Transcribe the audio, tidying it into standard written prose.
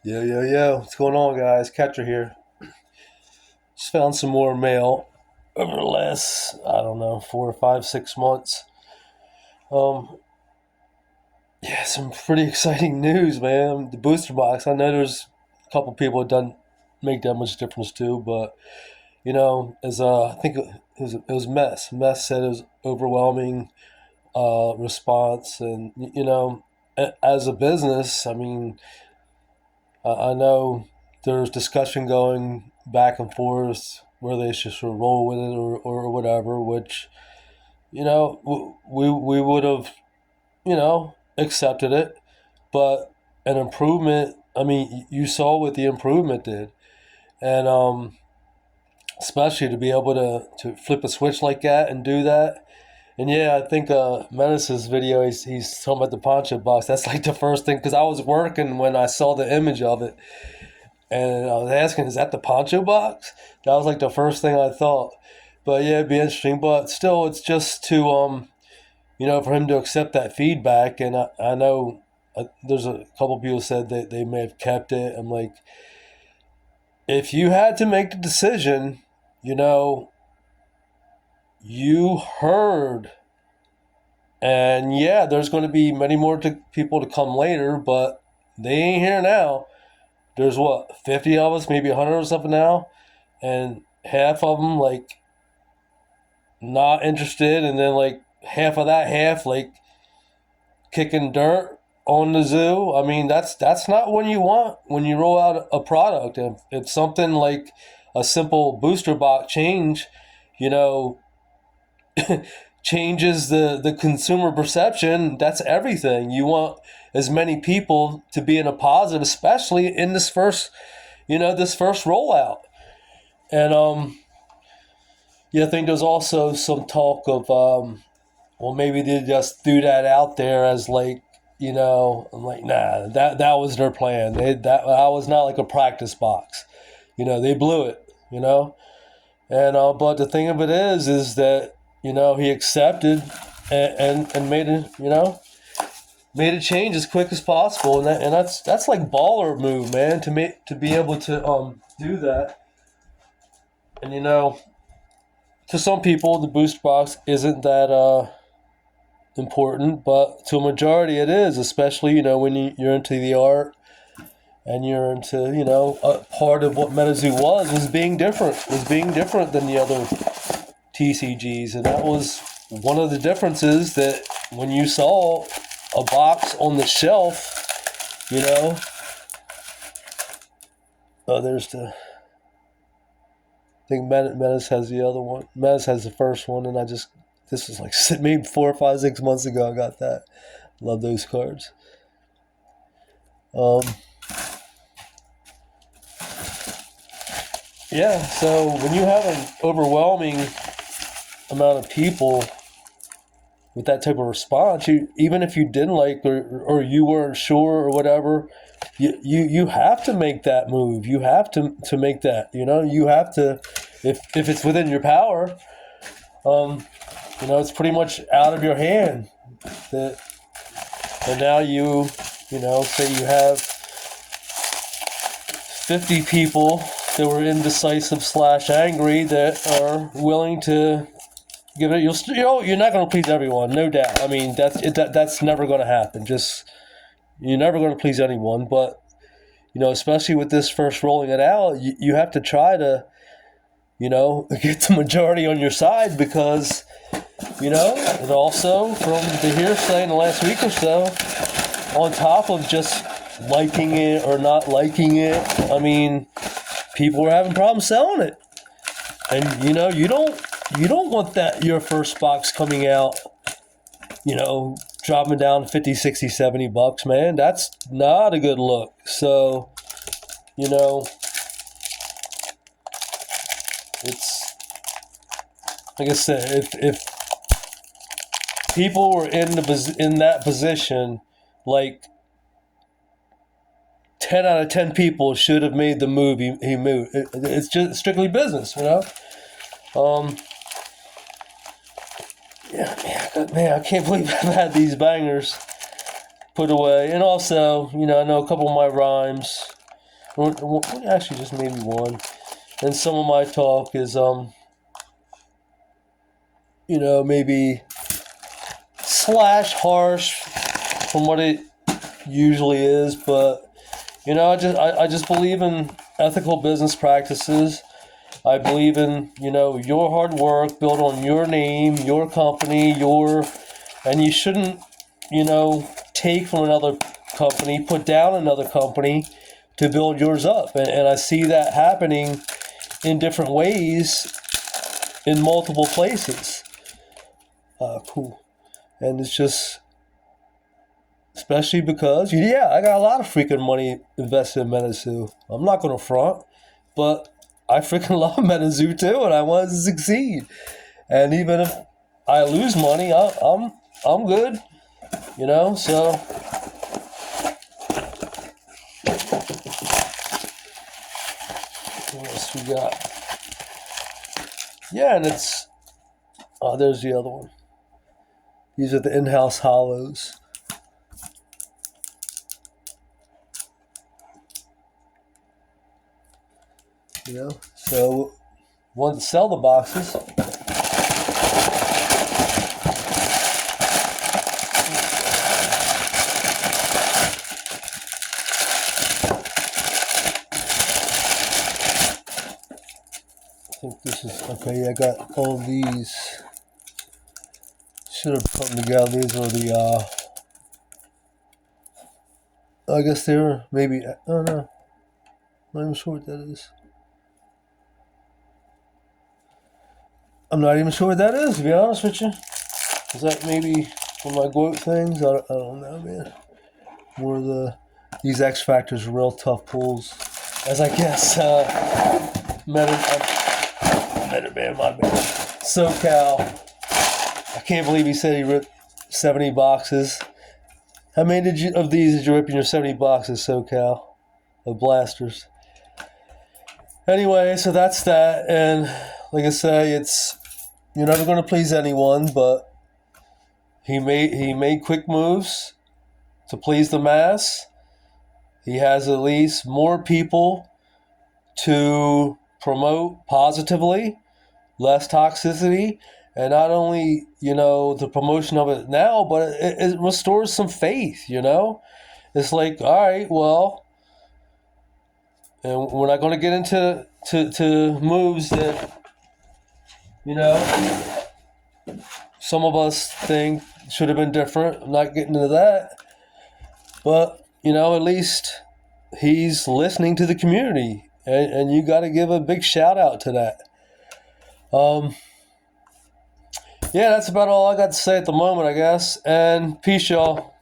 Yo. What's going on, guys? Catcher here. Just found some more mail over the last, I don't know, 4 or 5, 6 months. Um, yeah, some pretty exciting news, man. The booster box. I know there's a couple people that doesn't make that much difference too, but as I think it was Mess. Mess said it was overwhelming response, and as a business, I mean, I know there's discussion going back and forth where they should sort of roll with it or whatever, which, we would have, accepted it. But an improvement, I mean, you saw what the improvement did. And especially to be able to flip a switch like that and do that. And yeah, I think Menace's video, he's talking about the poncho box. That's like the first thing, because I was working when I saw the image of it. And I was asking, is that the poncho box? That was like the first thing I thought. But yeah, it'd be interesting. But still, it's just to, for him to accept that feedback. And I know there's a couple people said that they may have kept it. I'm like, if you had to make the decision, you heard. And yeah, there's going to be many more people to come later, but they ain't here now. There's what, 50 of us, maybe 100 or something now, and half of them like not interested, and then like half of that half like kicking dirt on the zoo. I mean, that's not what you want when you roll out a product. If something like a simple booster box change, you know, changes the consumer perception, that's everything. You want as many people to be in a positive, especially in this first rollout. And yeah, I think there's also some talk of well, maybe they just threw that out there as like, I'm like, nah, that was their plan. That was not like a practice box. They blew it. And but the thing of it is that he accepted and made it, made a change as quick as possible, and that's like baller move, man, to be able to do that. And to some people the boost box isn't that important, but to a majority it is, especially when you're into the art and you're into a part of what MetaZoo was being different than the other TCGs, and that was one of the differences, that when you saw a box on the shelf, there's the, I think Menace has the other one. Menace has the first one, and this was like maybe 4 or 5, 6 months ago. I got that. Love those cards. Yeah, so when you have an overwhelming amount of people with that type of response, even if you didn't like or you weren't sure or whatever, you have to make that move. You have to make that. You have to, if it's within your power. It's pretty much out of your hand. And now say you have 50 people that were indecisive / angry that are willing to give it. You're not going to please everyone, no doubt. I mean, that's never going to happen. You're never going to please anyone. But especially with this first rolling it out, you have to try to get the majority on your side, because and also from the hearsay in the last week or so, on top of just liking it or not liking it, I mean, people were having problems selling it. And you don't want that, your first box coming out, dropping down 50, 60, 70 bucks, man. That's not a good look. So, it's like I said, if people were in that position, like 10 out of 10 people should have made the move he moved. It's just strictly business, Yeah, man, I can't believe I've had these bangers put away. And also, I know a couple of my rhymes Actually, just maybe one. And some of my talk is, maybe slash harsh from what it usually is, but I just believe in ethical business practices. I believe in your hard work built on your name, your company, and you shouldn't take from another company, put down another company to build yours up, and I see that happening in different ways in multiple places. Cool, and it's just. Especially because, I got a lot of freaking money invested in MetaZoo. I'm not going to front, but I freaking love MetaZoo too, and I want to succeed. And even if I lose money, I'm good, So what else we got? Yeah, and there's the other one. These are the in-house hollows. So wanted to sell the boxes. I think this is okay. I got all these. Should have put them together. These are the. I guess they were maybe. I don't know. I'm not even sure what that is. I'm not even sure what that is, to be honest with you. Is that maybe one of my quote things? I don't know, man. More of these X Factors are real tough pulls. As I guess, Meta Man, my man. SoCal. I can't believe he said he ripped 70 boxes. How many of these did you rip in your 70 boxes, SoCal? Of blasters. Anyway, so that's that. And like I say, you're never going to please anyone, but he made quick moves to please the mass. He has at least more people to promote positively, less toxicity, and not only the promotion of it now, but it restores some faith. It's like, all right, well, and we're not going to get into to moves that some of us think should have been different. I'm not getting into that, but at least he's listening to the community, and you got to give a big shout out to that. Yeah, that's about all I got to say at the moment, I guess. And peace, y'all.